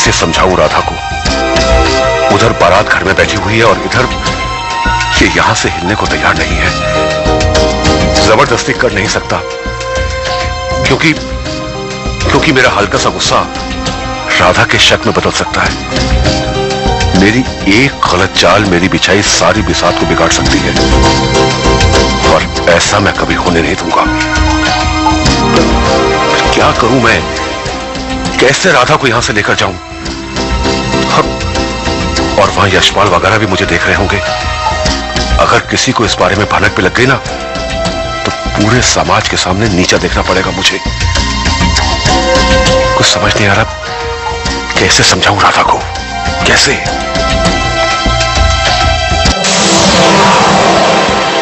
कैसे समझाऊं राधा को? उधर बारात घर में बैठी हुई है और इधर ये यहां से हिलने को तैयार नहीं है। जबरदस्ती कर नहीं सकता क्योंकि मेरा हल्का सा गुस्सा राधा के शक में बदल सकता है। मेरी एक गलत चाल मेरी बिछाई सारी बिसात को बिगाड़ सकती है और ऐसा मैं कभी होने नहीं दूंगा। क्या करूं मैं? कैसे राधा को यहां से लेकर जाऊं? और वहां यशपाल वगैरह भी मुझे देख रहे होंगे। अगर किसी को इस बारे में भनक पे लग गई ना तो पूरे समाज के सामने नीचा देखना पड़ेगा मुझे। कुछ समझ नहीं आ रहा कैसे समझाऊं राधा को, कैसे?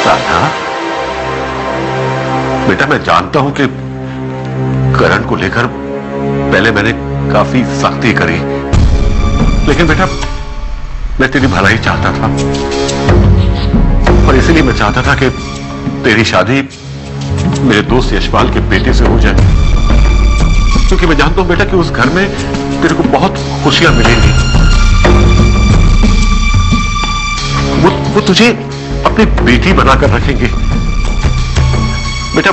राधा बेटा, मैं जानता हूं कि करण को लेकर पहले मैंने काफी सख्ती करी, लेकिन बेटा मैं तेरी भलाई चाहता था और इसीलिए मैं चाहता था कि तेरी शादी मेरे दोस्त यशपाल के बेटे से हो जाए, क्योंकि मैं जानता हूं बेटा कि उस घर में तेरे को बहुत खुशियां मिलेंगी। वो तुझे अपनी बेटी बनाकर रखेंगे। बेटा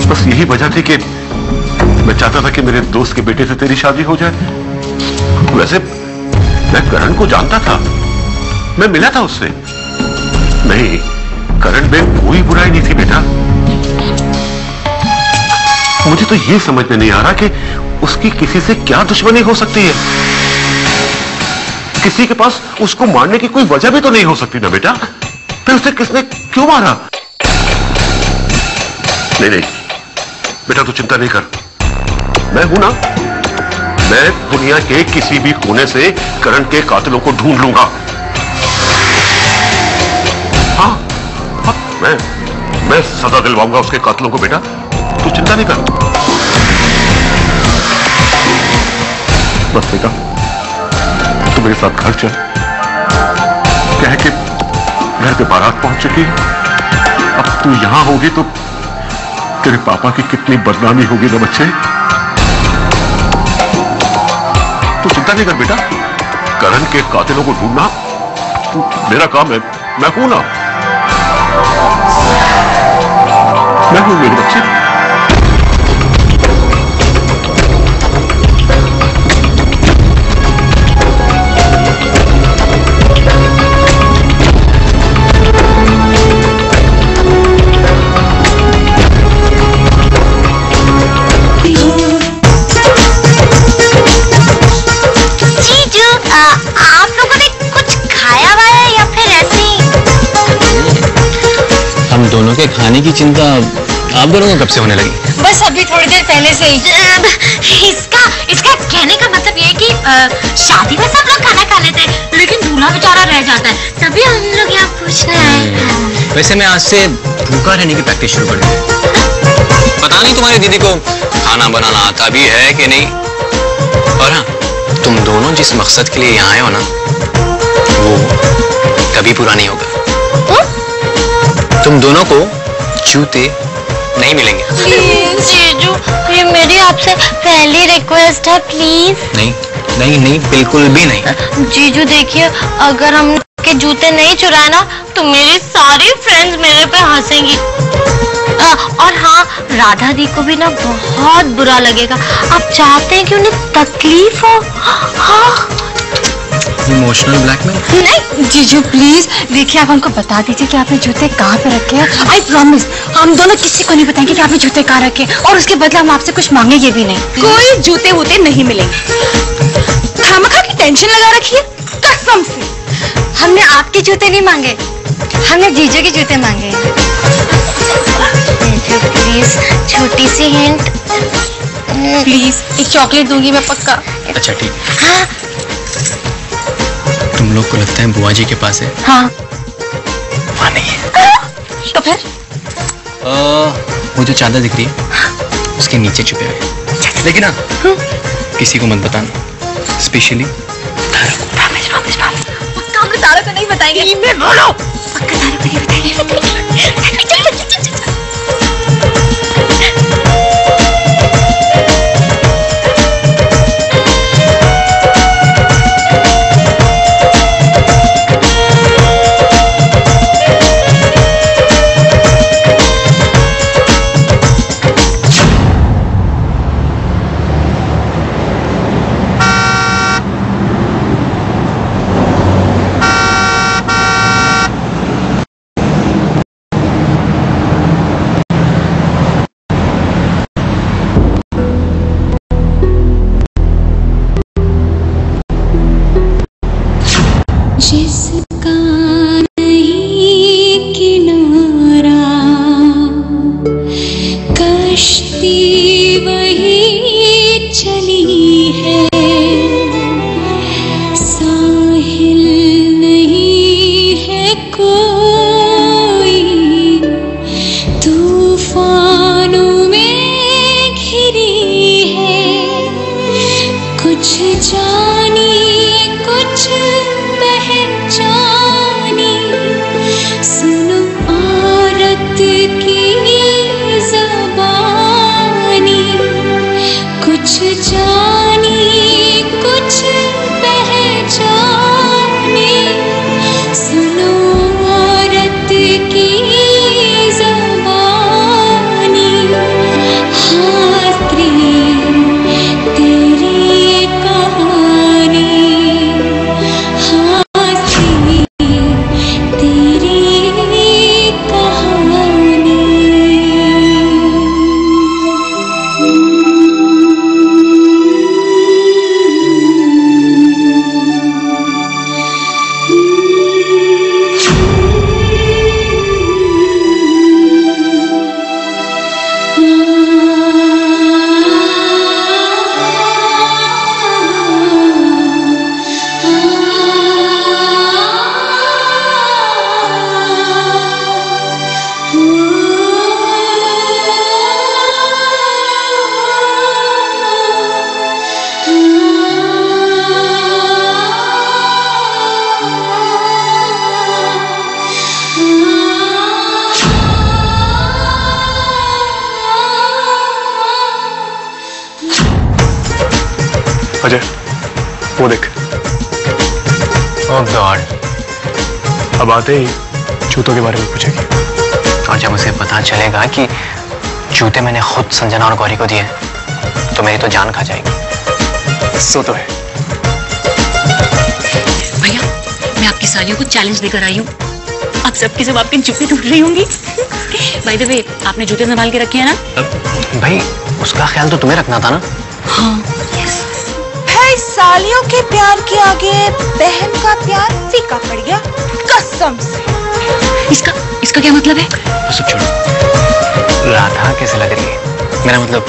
बस यही वजह थी कि मैं चाहता था कि मेरे दोस्त के बेटे से तेरी शादी हो जाए। वैसे मैं करण को जानता था, मैं मिला था उससे। नहीं, करण में कोई बुराई नहीं थी बेटा। मुझे तो ये समझ में नहीं आ रहा कि उसकी किसी से क्या दुश्मनी हो सकती है। किसी के पास उसको मारने की कोई वजह भी तो नहीं हो सकती ना बेटा। फिर उसे किसने क्यों मारा? नहीं बेटा, तू चिंता नहीं कर, मैं हूं ना। मैं दुनिया के किसी भी कोने से करण के कातिलों को ढूंढ लूंगा। हाँ, मैं सजा दिलवाऊंगा उसके कातिलों को बेटा, तू चिंता नहीं कर। बस बेटा तू मेरे साथ घर चल। क्या है कि घर पे बारात पहुंच चुकी है। अब तू यहां होगी तो तेरे पापा की कितनी बदनामी होगी ना बच्चे। तू चिंता नहीं कर बेटा, करण के कातिलों को ढूंढना मेरा काम है। मैं हूं ना, मैं हूं मेरे बच्चे। दोनों के खाने की चिंता आप दोनों को कब से होने लगी? बस अभी थोड़ी देर पहले से ही। इसका कहने का मतलब ये है कि शादी में सब लोग खाना खा लेते हैं, लेकिन दूल्हा बेचारा रह जाता है, तभी हम लोग यहाँ पूछने आए। वैसे मैं आज से भूखा रहने की प्रैक्टिस शुरू कर दूं। पता नहीं तुम्हारी दीदी को खाना बनाना आता भी है कि नहीं। और हाँ, तुम दोनों जिस मकसद के लिए यहाँ आए हो ना, वो कभी पूरा नहीं होगा। तुम दोनों को जूते नहीं मिलेंगे। जीजू, ये मेरी आपसे पहली रिक्वेस्ट है, प्लीज। नहीं नहीं नहीं, बिल्कुल भी नहीं। जीजू देखिए, अगर हमने जूते नहीं चुराए ना तो मेरी सारी फ्रेंड्स मेरे पे हंसेंगी। और हाँ, राधा दी को भी ना बहुत बुरा लगेगा। आप चाहते हैं कि उन्हें तकलीफ हो? हाँ। Emotional blackmail? नहीं जीजू प्लीज, देखिए आप हमको बता दीजिए कि आपने जूते कहाँ पे रखे हैं। आई प्रॉमिस हम दोनों किसी को नहीं बताएंगे कि आपने जूते कहाँ रखे, और उसके बदले हम आपसे कुछ मांगेंगे भी नहीं। कोई जूते वूते नहीं मिलेंगे। खामखा की टेंशन लगा रखी है कसम से। हमने आपके जूते नहीं मांगे, हमने जीजू के जूते मांगे। प्लीज छोटी सी हिंट प्लीज। एक चॉकलेट दूंगी मैं पक्का। अच्छा ठीक। हाँ तुम लोग को लगता है बुआ जी के पास है? हाँ। वहाँ नहीं है। तो फिर? वो जो चादर दिख रही है उसके नीचे छुपे हुए। लेकिन ना किसी को मत बताना, स्पेशली तारा को। पक्का हम तारा को नहीं बताएंगे। बोलो पक्का तारा को नहीं बताएंगे। कश्ती वही चली है, साहिल नहीं है कोई, तूफानों में घिरी है, कुछ जानी कुछ पहचानी, सुनो औरत की ज़बानी, कुछ जानी कुछ पहचानी, सुनो औरत की ज़बानी, हाथी तेरी कहानी, हाथी तेरी कहानी। अजय, वो देख। ओह गॉड। अब आते ही जूतों के बारे में पूछेगी, और जब उसे पता चलेगा कि जूते मैंने खुद संजना और गौरी को दिए तो मेरी तो जान खा जाएगी। सो तो है। भैया, मैं आपकी सालियों को चैलेंज देकर आई हूँ। अब सबके सब आपके जूते ढूंढ रही होंगी। बाय द वे, आपने जूते संभाल के रखे हैं ना? भाई, उसका ख्याल तो तुम्हें रखना था ना। हाँ। सालियों के प्यार के आगे बहन का प्यार फीका पड़ गया, कसम से। इसका क्या मतलब है? वो सब छोड़ो। राधा कैसे लग रही है? मेरा मतलब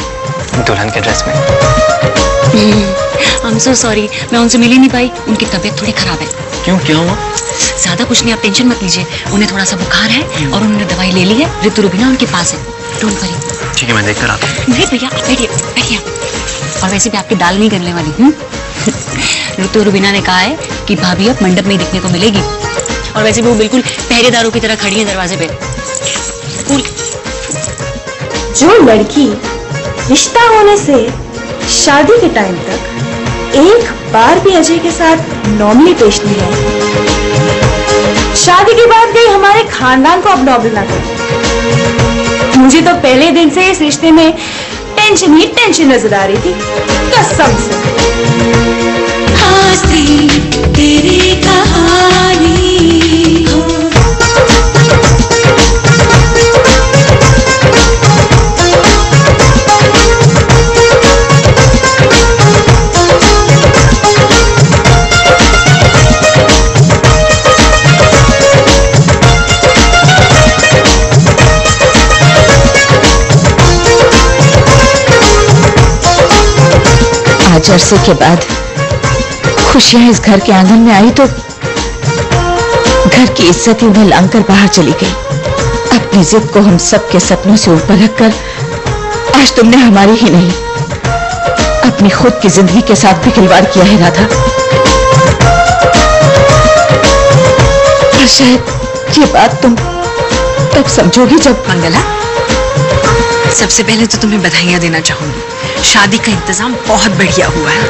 दुल्हन के ड्रेस में। I'm so sorry, मैं उनसे मिल ही नहीं पाई। उनकी तबीयत थोड़ी खराब है। क्यों, क्या हुआ? ज्यादा कुछ नहीं, आप टेंशन मत लीजिए। उन्हें थोड़ा सा बुखार है और उन्होंने दवाई ले ली है। ऋतु रुबीना उनके पास है। Don't worry. ठीक है, मैं देखकर आता हूँ। नहीं भैया, बैठिए बैठिए। और वैसे भी आपकी दाल नहीं करने वाली। ऋतु रुबीना ने कहा है कि भाभी अब मंडप में ही दिखने को मिलेगी। और वैसे भी वो बिल्कुल पहरेदारों की तरह खड़ी है दरवाजे पे। जो लड़की रिश्ता होने से शादी के टाइम तक एक बार भी अजय के साथ नॉर्मली पेश नहीं आई, शादी के बाद भी हमारे खानदान को अब नॉर्मल ना करे। मुझे तो पहले दिन से इस रिश्ते में टेंशन ही टेंशन नजर आ रही थी, कसम से। हाथी तेरी कहानी हो। आज अरसे के बाद खुशियां इस घर के आंगन में आई तो घर की इज्जत ही उन्हें लांघकर बाहर चली गई। अपनी जिद को हम सबके सपनों से ऊपर रखकर आज तुमने हमारी ही नहीं, अपनी खुद की जिंदगी के साथ भी खिलवाड़ किया है राधा। पर शायद ये बात तुम तब समझोगी जब। मंगला, सबसे पहले तो तुम्हें बधाइयां देना चाहूंगी। शादी का इंतजाम बहुत बढ़िया हुआ है।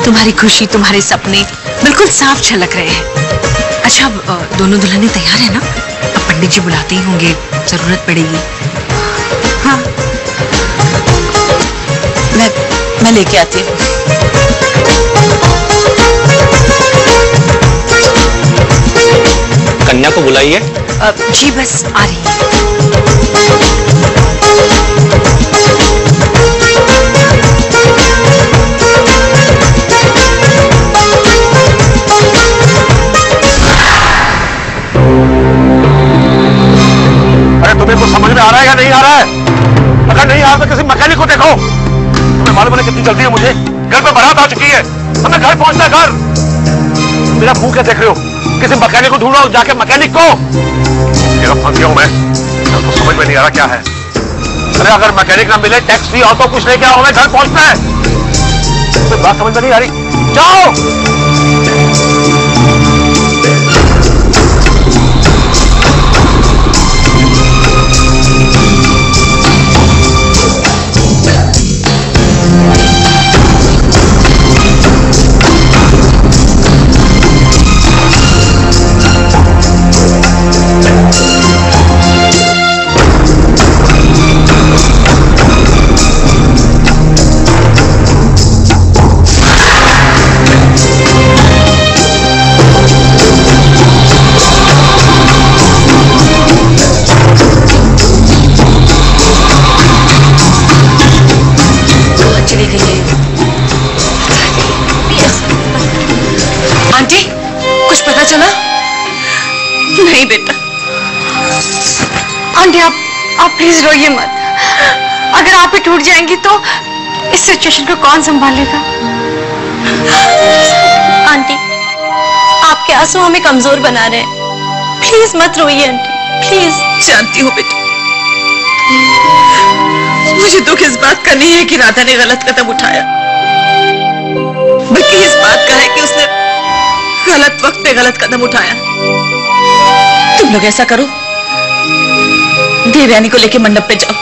तुम्हारी खुशी, तुम्हारे सपने बिल्कुल साफ झलक रहे हैं। अच्छा, अब दोनों दुल्हनें तैयार है ना? अब पंडित जी बुलाते ही होंगे, जरूरत पड़ेगी। हाँ, मैं लेके आती हूँ। कन्या को बुलाइए। जी बस आ रही है। अरे तुम्हें कुछ समझ में आ रहा है या नहीं आ रहा है? अगर नहीं यहाँ पे किसी मैकेनिक को देखो। तुम्हें मालूम है कितनी जल्दी है मुझे, घर पे बारात आ चुकी है, हमें घर पहुंचना है। घर मेरा मुंह क्या देख रहे हो? किसी मैकेनिक को ढूंढो, जाके मैकेनिक को। मेरा फंस गया हूं मैं, तो समझ में नहीं आ रहा क्या है। अरे अगर मैकेनिक ना मिले, टैक्सी ऑटो कुछ नहीं, क्या हमें घर पहुंचना है। तो बात समझ में नहीं आ रही। जाओ। आंटी, कुछ पता चला? नहीं बेटा। आंटी आप प्लीज रोइए मत। अगर आप ही टूट जाएंगी तो इस सिचुएशन को कौन संभालेगा? आंटी, आपके आंसू हमें कमजोर बना रहे हैं। प्लीज मत रोइए आंटी, प्लीज। जानती हूँ बेटी, मुझे दुख इस बात का नहीं है कि राधा ने गलत कदम उठाया, बल्कि इस बात का है कि उसने गलत वक्त पे गलत कदम उठाया। तुम लोग ऐसा करो, देवयानी को लेके मंडप पे जाओ,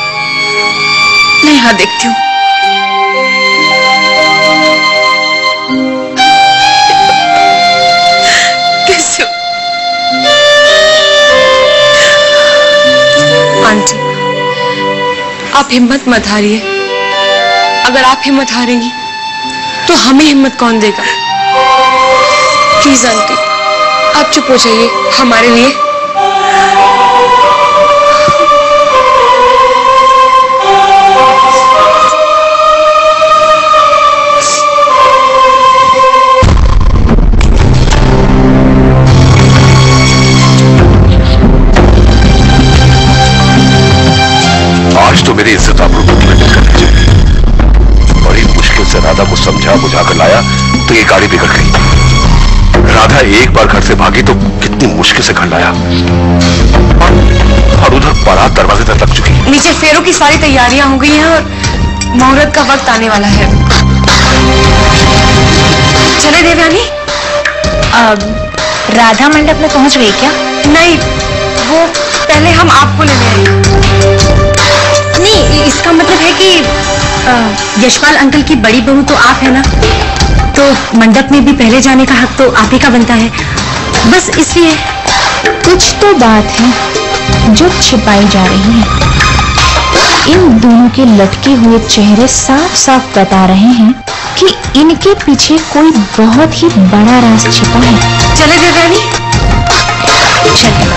मैं यहां देखती हूँ। कैसे हो? आंटी, आप हिम्मत मत हारिए। अगर आप हिम्मत हारेंगी तो हमें हिम्मत कौन देगा? प्लीज आंटी, आप चुप हो जाइए हमारे लिए। आज तो मेरी इज्जत आप लोगों को करनी चाहिए। बड़ी मुश्किल से राधा को समझा बुझा कर लाया तो ये गाड़ी बिगड़ गई। राधा एक बार घर से भागी तो कितनी मुश्किल से घर लाया, और उधर बारात दरवाजे तक लग चुकी है। नीचे फेरों की सारी तैयारियां हो गई हैं और मुहूर्त का वक्त आने वाला है। चले देवयानी। राधा मंडप में पहुंच गई क्या? नहीं, वो पहले हम आपको लेने आए। नहीं, इसका मतलब है कि यशपाल अंकल की बड़ी बहू तो आप है ना, तो मंडप में भी पहले जाने का हक तो आप ही का बनता है। बस इसलिए कुछ तो बात है जो छिपाई जा रही है। इन दोनों के लटके हुए चेहरे साफ साफ बता रहे हैं कि इनके पीछे कोई बहुत ही बड़ा राज छिपा है। चले देवयानी, चले।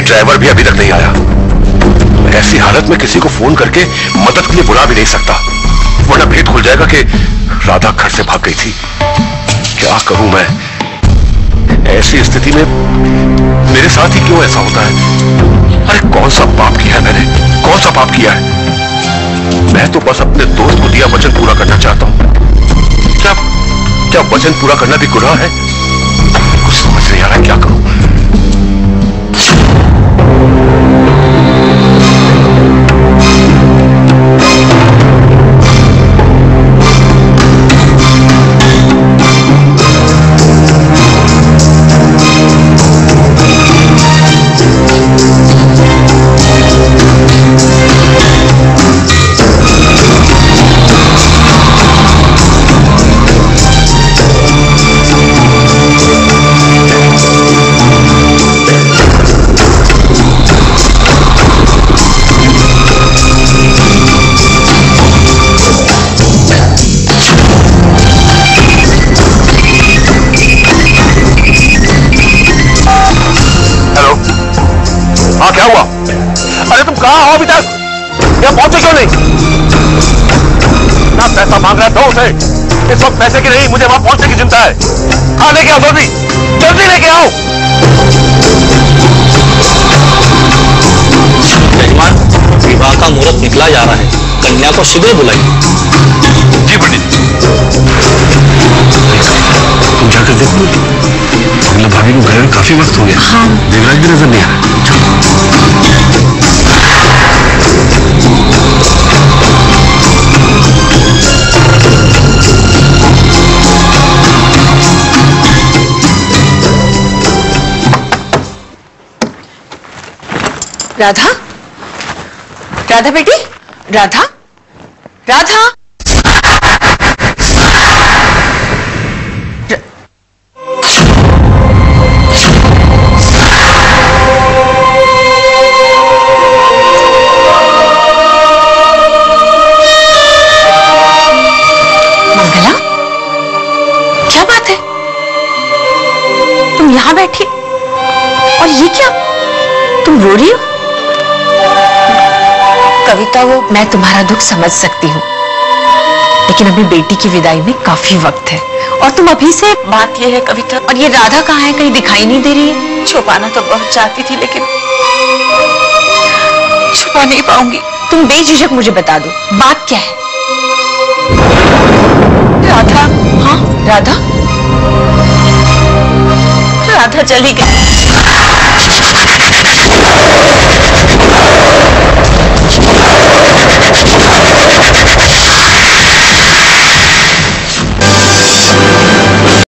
ड्राइवर भी अभी तक नहीं आया। ऐसी हालत में किसी को फोन करके मदद के लिए बुला भी नहीं सकता, वरना भेद खुल जाएगा कि राधा घर से भाग गई थी। क्या करूं मैं? ऐसी स्थिति में मेरे साथ ही क्यों ऐसा होता है? अरे कौन सा पाप किया है मैंने? कौन सा पाप किया है? मैं तो बस अपने दोस्त को दिया वचन पूरा करना चाहता हूं। क्या वचन पूरा करना भी गुनाह है? कुछ समझ नहीं आ रहा है, क्या करूं? क्या हुआ? अरे तुम कहां हो अभी तक? यहाँ पहुंचे क्यों नहीं? ना पैसा मांग रहा था उसे। इस वक्त पैसे की नहीं, मुझे वहां पहुंचने की चिंता है। हाँ लेके आओ जल्दी, जल्दी लेके आओ। यजमान, विवाह का मुहूर्त निकला जा रहा है, कन्या को शीघ्र बुलाइए। जी पंडित। तुम जाकर देखो, कमला भाभी को गए हुए काफी वक्त हो गया। हाँ। देवराज भी नजर नहीं आ रहा। राधा, राधा बेटी, राधा, राधा। मंगला, क्या बात है? तुम यहां बैठी और ये क्या? तुम रो रही हो? कविता, वो मैं तुम्हारा दुख समझ सकती हूँ, लेकिन अभी बेटी की विदाई में काफी वक्त है और तुम अभी से। बात यह है कविता, और ये राधा कहाँ है? कहीं दिखाई नहीं दे रही है। छुपाना तो बहुत चाहती थी, लेकिन छुपा नहीं पाऊंगी। तुम बेझिझक मुझे बता दो, बात क्या है? राधा? हाँ राधा, राधा चली गई।